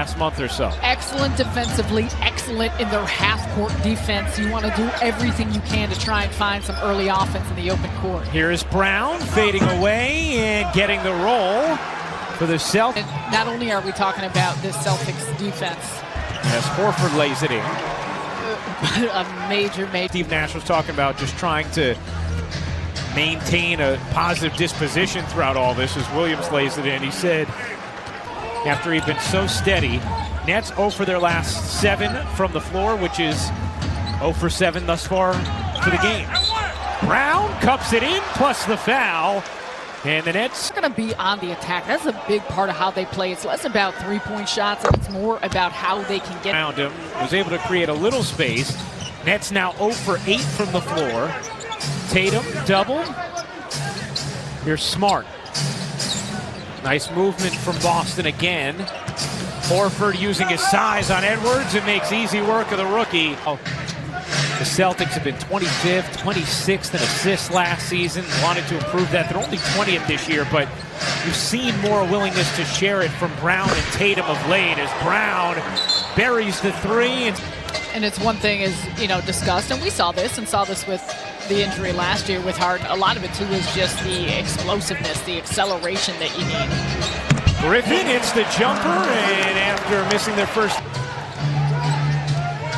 last month or so. Excellent defensively, excellent in their half-court defense. You want to do everything you can to try and find some early offense in the open court. Here is Brown fading away and getting the roll for the Celtics. And not only are we talking about this Celtics defense, as Horford lays it in. a major. Steve Nash was talking about just trying to maintain a positive disposition throughout all this as Williams lays it in. He said after he'd been so steady, Nets 0 for their last 7 from the floor, which is 0 for 7 thus far for the game. Brown cups it in, plus the foul. And the Nets are going to be on the attack. That's a big part of how they play. It's less about three-point shots, and it's more about how they can get around him. Was able to create a little space. Nets now 0 for 8 from the floor. Tatum double. Here's Smart. Nice movement from Boston again. Horford using his size on Edwards. It makes easy work of the rookie. The Celtics have been 25th, 26th in assists last season. Wanted to improve that. They're only 20th this year, but you've seen more willingness to share it from Brown and Tatum of late as Brown buries the three. And it's one thing is, discussed, and we saw this with the injury last year with Harden. A lot of it, too, is just the explosiveness, the acceleration that you need. Griffin hits the jumper, and after missing their first...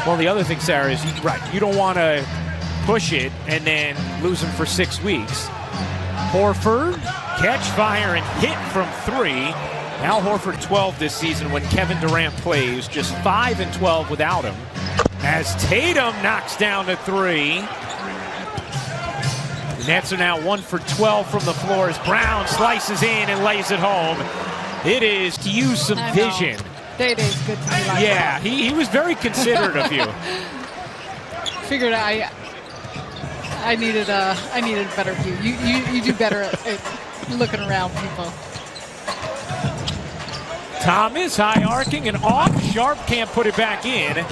Well, the other thing, Sarah, is you don't want to push it and then lose them for 6 weeks. Horford, catch fire and hit from 3. Al Horford 12 this season when Kevin Durant plays, just 5 and 12 without him. As Tatum knocks down to 3. The Nets are now 1 for 12 from the floor as Brown slices in and lays it home. It is to use some vision. Day-Day's good to me like yeah, he was very considerate of you. Figured I needed a better view. You do better at looking around people. Thomas high arcing and off. Sharp can't put it back in.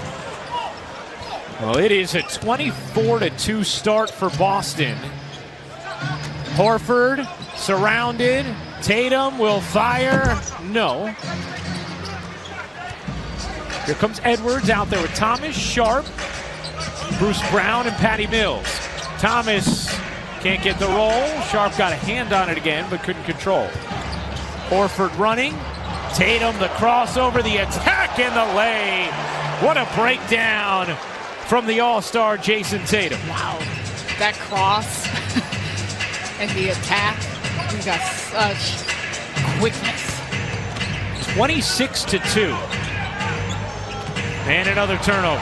Well, it is a 24-2 start for Boston. Horford surrounded. Tatum will fire. No. Here comes Edwards out there with Thomas, Sharp, Bruce Brown, and Patty Mills. Thomas can't get the roll. Sharp got a hand on it again, but couldn't control. Horford running. Tatum, the crossover, the attack, and the lay. What a breakdown from the All-Star Jason Tatum. Wow, that cross and the attack. We got such quickness. 26-2. And another turnover.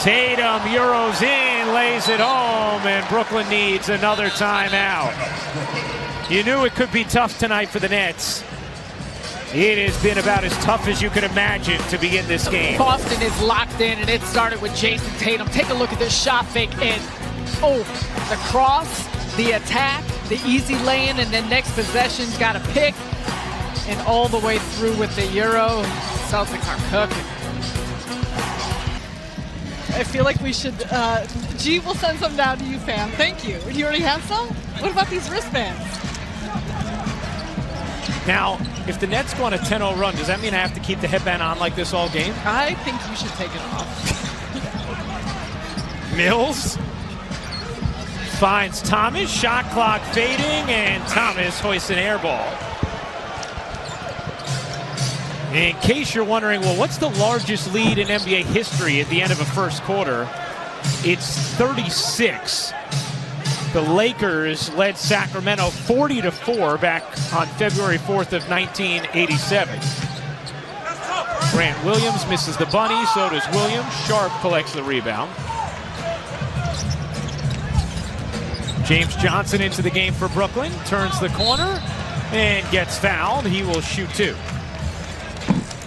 Tatum Euros in, lays it home, and Brooklyn needs another timeout. You knew it could be tough tonight for the Nets. It has been about as tough as you could imagine to begin this game. Boston is locked in, and it started with Jason Tatum. Take a look at this shot fake, and the cross, the attack, the easy lay-in, and then next possession's got a pick, and all the way through with the Euro. Celtics are cooking. I feel like we should, G will send some down to you, fam. Thank you. You already have some? What about these wristbands? Now, if the Nets go on a 10-0 run, does that mean I have to keep the headband on like this all game? I think you should take it off. Mills finds Thomas, shot clock fading, and Thomas hoists an air ball. In case you're wondering, well, what's the largest lead in NBA history at the end of a first quarter? It's 36. The Lakers led Sacramento 40-4 back on February 4th of 1987. Grant Williams misses the bunny, so does Williams. Sharp collects the rebound. James Johnson into the game for Brooklyn, turns the corner and gets fouled. He will shoot 2.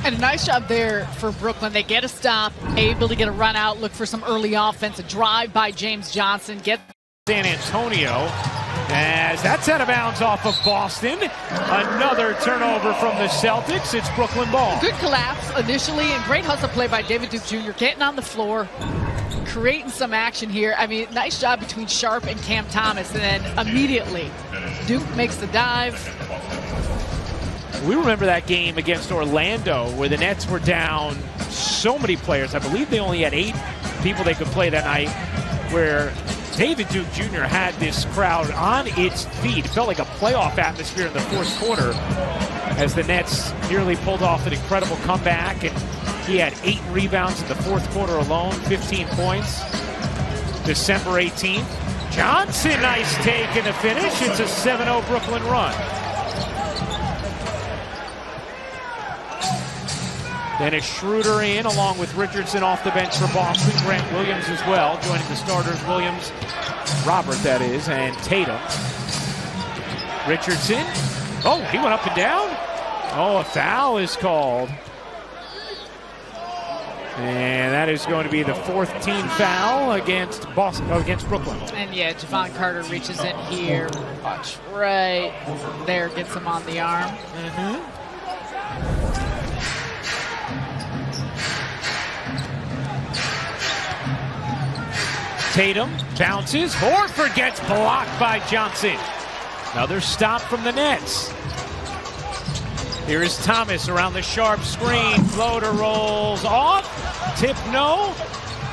And a nice job there for Brooklyn. They get a stop, able to get a run out, look for some early offense, a drive by James Johnson, get San Antonio, as that's out of bounds off of Boston. Another turnover from the Celtics. It's Brooklyn ball. Good collapse initially, and great hustle play by David Duke Jr. Getting on the floor, creating some action here. I mean, nice job between Sharp and Cam Thomas, and then immediately Duke makes the dive. We remember that game against Orlando where the Nets were down so many players. I believe they only had 8 people they could play that night, where David Duke Jr. had this crowd on its feet. It felt like a playoff atmosphere in the fourth quarter as the Nets nearly pulled off an incredible comeback, and he had 8 rebounds in the fourth quarter alone, 15 points. December 18th. Johnson, nice take and a finish. It's a 7-0 Brooklyn run. Dennis Schroeder in, along with Richardson off the bench for Boston. Grant Williams as well, joining the starters. Williams, Robert that is, and Tatum. Richardson. Oh, he went up and down. Oh, a foul is called. And that is going to be the 4th team foul against Brooklyn. And yeah, Javon Carter reaches in here. Watch right there, gets him on the arm. Tatum bounces. Horford gets blocked by Johnson. Another stop from the Nets. Here is Thomas around the sharp screen. Floater rolls off. Tip no.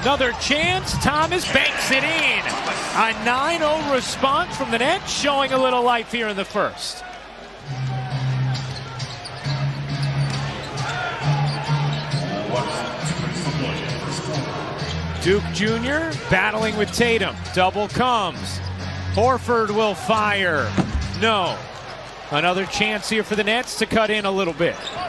Another chance. Thomas banks it in. A 9-0 response from the Nets, showing a little life here in the first. Duke Jr. battling with Tatum. Double comes. Horford will fire. No. Another chance here for the Nets to cut in a little bit.